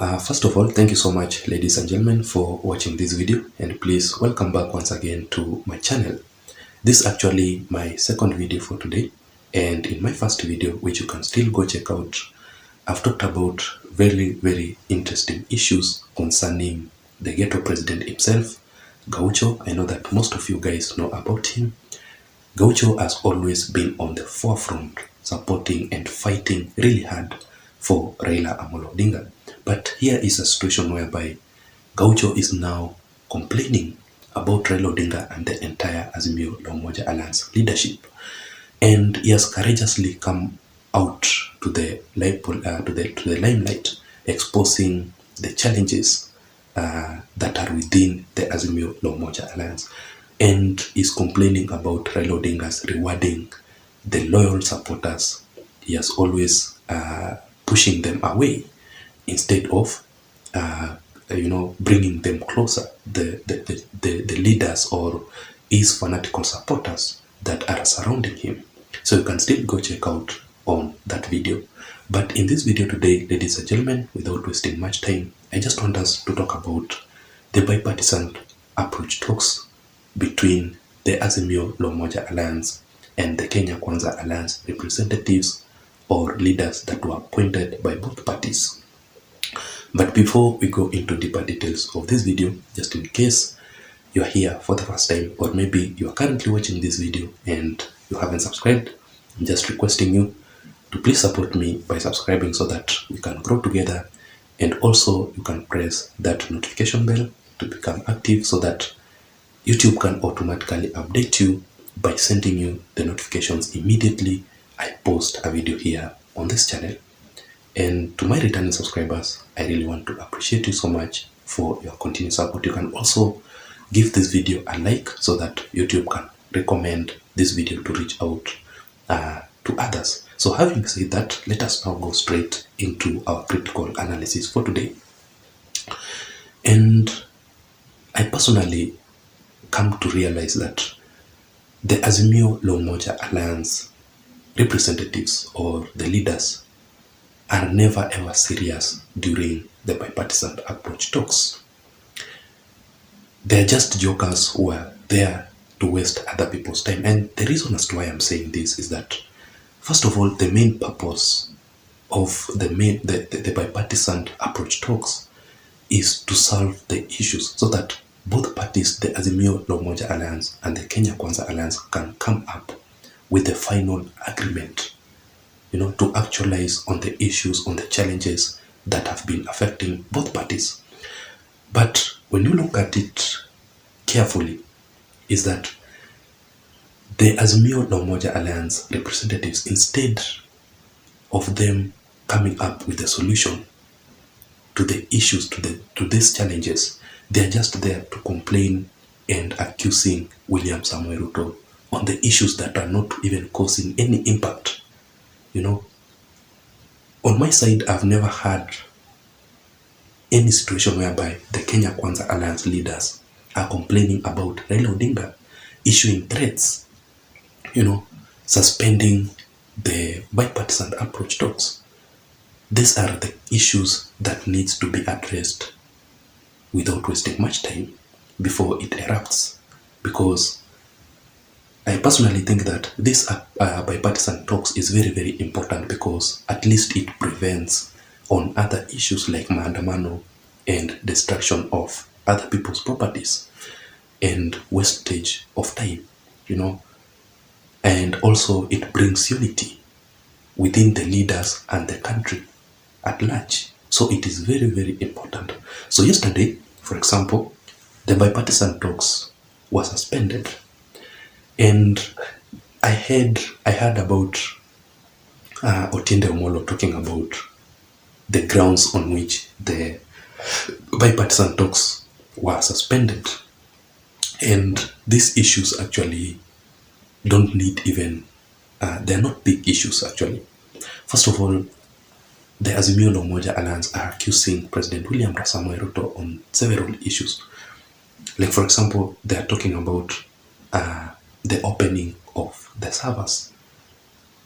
First of all, thank you so much, ladies and gentlemen, for watching this video, and please welcome back once again to my channel. This is actually my second video for today, and in my first video, which you can still go check out, I've talked about very interesting issues concerning the ghetto president himself, Gaucho. I know that most of you guys know about him. Gaucho has always been on the forefront, supporting and fighting really hard for Raila Amolo Odinga. But here is a situation whereby Gaucho is now complaining about Raila Odinga and the entire Azimio Alliance leadership, and he has courageously come out to the limelight, exposing the challenges that are within the Azimio Alliance, and is complaining about Raila Odinga's rewarding the loyal supporters. He has always pushing them away instead of bringing them closer, the leaders or his fanatical supporters that are surrounding him. So you can still go check out on that video. But in this video today, ladies and gentlemen, without wasting much time, I just want us to talk about the bipartisan approach talks between the Azimio Alliance and the Kenya Kwanza Alliance representatives or leaders that were appointed by both parties. But before we go into deeper details of this video, just in case you're here for the first time, or maybe you are currently watching this video and you haven't subscribed, I'm just requesting you to please support me by subscribing so that we can grow together, and also you can press that notification bell to become active so that YouTube can automatically update you by sending you the notifications immediately I post a video here on this channel. And to my returning subscribers, I really want to appreciate you so much for your continued support. You can also give this video a like so that YouTube can recommend this video to reach out to others. So having said that, let us now go straight into our critical analysis for today. And I personally come to realize that the Azimio Alliance representatives or the leaders are never ever serious during the bipartisan approach talks. They're just jokers who are there to waste other people's time. And the reason as to why I'm saying this is that, first of all, the main purpose of the bipartisan approach talks is to solve the issues so that both parties, the Azimio Alliance and the Kenya Kwanza Alliance, can come up with a final agreement, to actualize on the issues, on the challenges that have been affecting both parties. But when you look at it carefully, is that the Azimio Alliance representatives, instead of them coming up with a solution to the issues, to these challenges, they are just there to complain and accusing William Samuel Ruto on the issues that are not even causing any impact. On my side, I've never had any situation whereby the Kenya Kwanza Alliance leaders are complaining about Raila Odinga issuing threats, suspending the bipartisan approach talks. These are the issues that needs to be addressed without wasting much time before it erupts, because I personally think that this bipartisan talks is very important, because at least it prevents on other issues like maandamano and destruction of other people's properties and wastage of time, and also it brings unity within the leaders and the country at large. So it is very important. So yesterday, for example, the bipartisan talks were suspended, and I heard about Otiende Omolo talking about the grounds on which the bipartisan talks were suspended. And these issues actually don't need even, they're not big issues actually. First of all, the Azimio Alliance are accusing President William Samuel Ruto on several issues. Like, for example, they are talking about the opening of the servers.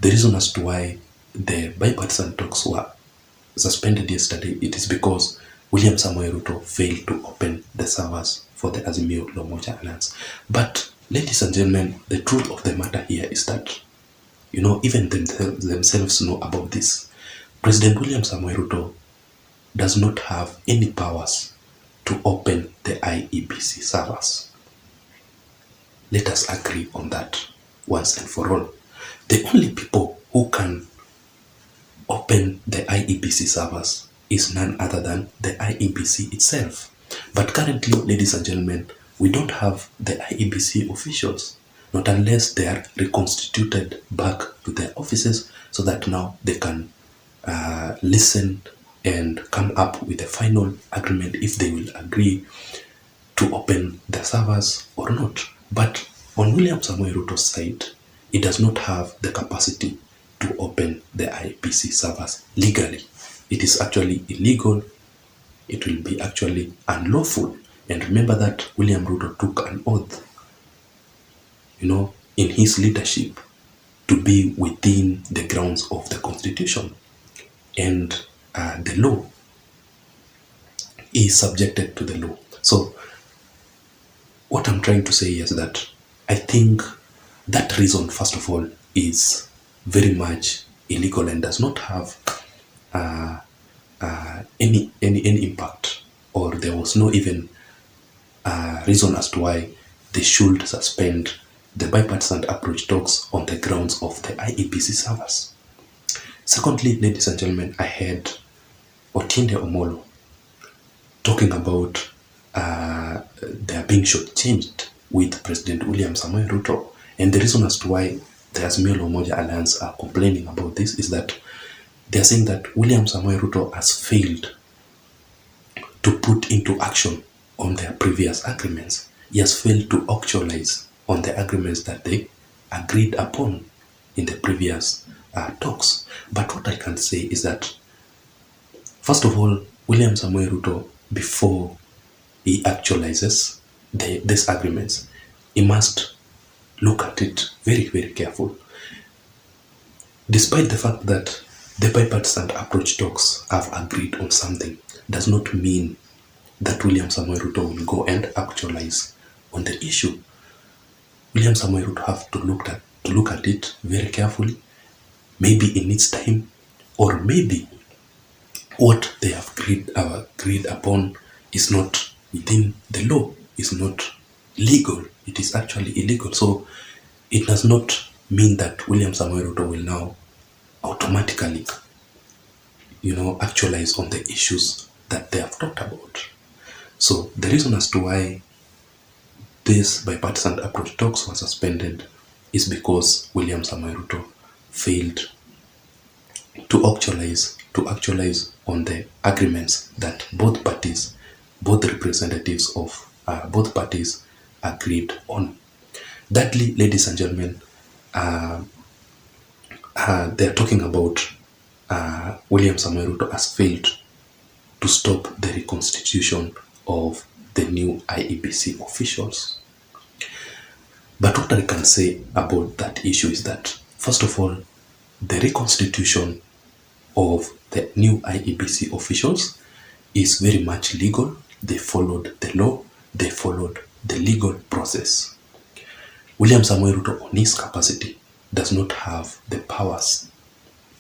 The reason as to why the bipartisan talks were suspended yesterday, it is because William Samoei Ruto failed to open the servers for the Azimio La Umoja Alliance. But ladies and gentlemen, the truth of the matter here is that, even themselves know about this. President William Samoei Ruto does not have any powers to open the IEBC servers. Let us agree on that once and for all. The only people who can open the IEBC servers is none other than the IEBC itself. But currently, ladies and gentlemen, we don't have the IEBC officials, not unless they are reconstituted back to their offices so that now they can listen and come up with a final agreement if they will agree to open the servers or not. But on William Samoei Ruto's side, he does not have the capacity to open the IEBC servers legally. It is actually illegal. It will be actually unlawful. And remember that William Ruto took an oath, in his leadership to be within the grounds of the Constitution. And the law is subjected to the law. So what I'm trying to say is that I think that reason, first of all, is very much illegal and does not have any impact, or there was no even reason as to why they should suspend the bipartisan approach talks on the grounds of the IEBC servers. Secondly, ladies and gentlemen, I heard Otiende Omolo talking about they are being shortchanged with President William Samoei Ruto. And the reason as to why the Azimio La Umoja Alliance are complaining about this is that they are saying that William Samoei Ruto has failed to put into action on their previous agreements. He has failed to actualize on the agreements that they agreed upon in the previous talks. But what I can say is that, first of all, William Samoei Ruto, before he actualizes these agreements, he must look at it very, very careful. Despite the fact that the bipartisan approach talks have agreed on something, does not mean that William Samoei Ruto will go and actualize on the issue. William Samoei Ruto have to look at it very carefully. Maybe it needs time, or maybe what they have agreed upon is not within the law, is not legal. It is actually illegal. So it does not mean that William Samoei Ruto will now automatically, actualize on the issues that they have talked about. So the reason as to why this bipartisan approach talks were suspended is because William Samoei Ruto failed to actualize on the agreements that both representatives of both parties agreed on. Thirdly, ladies and gentlemen, they're talking about William Samoei Ruto has failed to stop the reconstitution of the new IEBC officials. But what I can say about that issue is that, first of all, the reconstitution of the new IEBC officials is very much legal. They followed the law, they followed the legal process. William Samoei Ruto, on his capacity, does not have the powers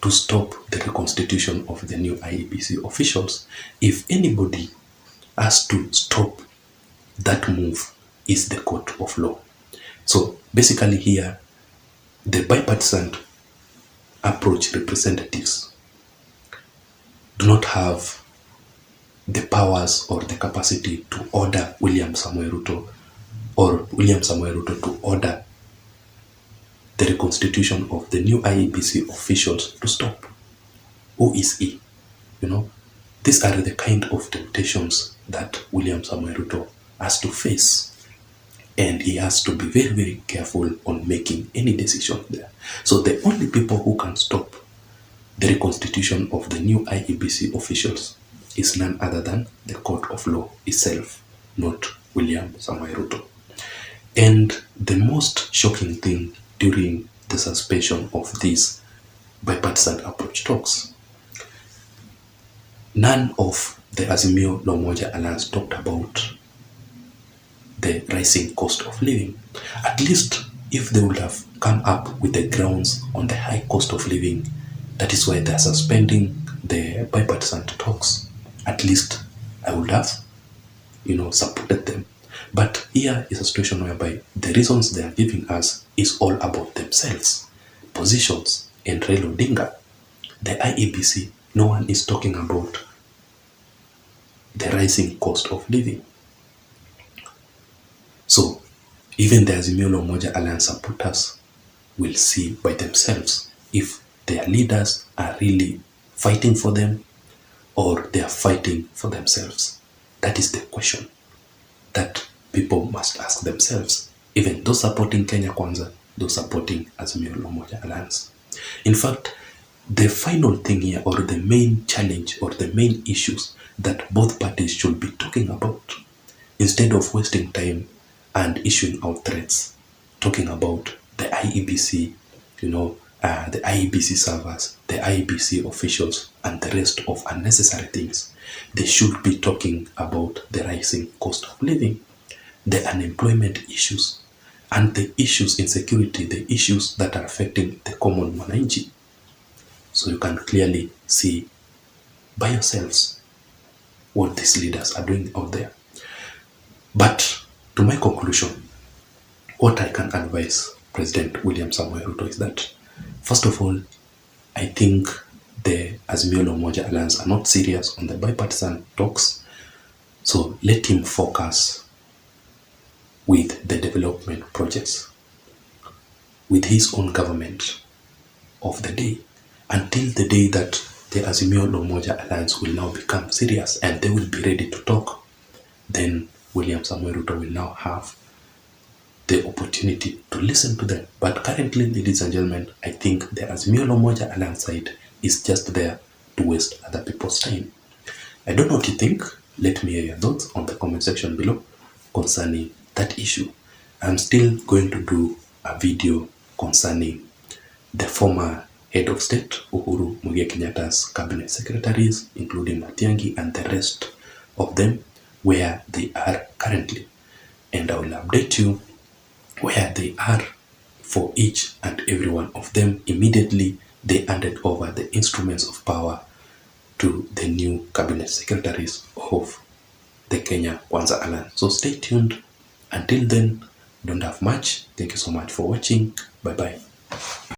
to stop the reconstitution of the new IEBC officials. If anybody has to stop that move, is the court of law. So basically here, the bipartisan approach representatives do not have the powers or the capacity to order William Samoei Ruto to order the reconstitution of the new IEBC officials to stop. Who is he? These are the kind of temptations that William Samoei Ruto has to face. And he has to be very, very careful on making any decision there. So the only people who can stop the reconstitution of the new IEBC officials is none other than the court of law itself, not William Samoei Ruto. And the most shocking thing during the suspension of these bipartisan approach talks, none of the Azimio La Umoja Alliance talked about the rising cost of living. At least if they would have come up with the grounds on the high cost of living, that is why they're suspending the bipartisan talks, at least I would have, supported them. But here is a situation whereby the reasons they are giving us is all about themselves, positions, and Raila Odinga. The IEBC, no one is talking about the rising cost of living. So even the Azimio La Umoja Alliance supporters will see by themselves if their leaders are really fighting for them or they are fighting for themselves. That is the question that people must ask themselves, even those supporting Kenya Kwanza, those supporting Azimio La Umoja Alliance. In fact, the final thing here, or the main challenge or the main issues that both parties should be talking about, instead of wasting time and issuing out threats, talking about the IEBC, the IEBC servers, the IEBC officials, and the rest of unnecessary things. They should be talking about the rising cost of living, the unemployment issues, and the issues in security, the issues that are affecting the common mwananchi. So you can clearly see by yourselves what these leaders are doing out there. But to my conclusion, what I can advise President William Samoei Ruto is that, first of all, I think the Azimio La Umoja Alliance are not serious on the bipartisan talks. So let him focus with the development projects, with his own government of the day, until the day that the Azimio La Umoja Alliance will now become serious and they will be ready to talk. Then William Samoei Ruto will now have the opportunity to listen to them. But currently, ladies and gentlemen, I think the Azimio La Umoja Alliance side is just there to waste other people's time. I don't know what you think. Let me hear your thoughts on the comment section below concerning that issue. I'm still going to do a video concerning the former head of state, Uhuru Muigai Kenyatta's cabinet secretaries, including Matiang'i and the rest of them, where they are currently. And I will update you where they are for each and every one of them immediately they handed over the instruments of power to the new cabinet secretaries of the Kenya Kwanza Alliance. So stay tuned. Until then, don't have much. Thank you so much for watching. Bye bye.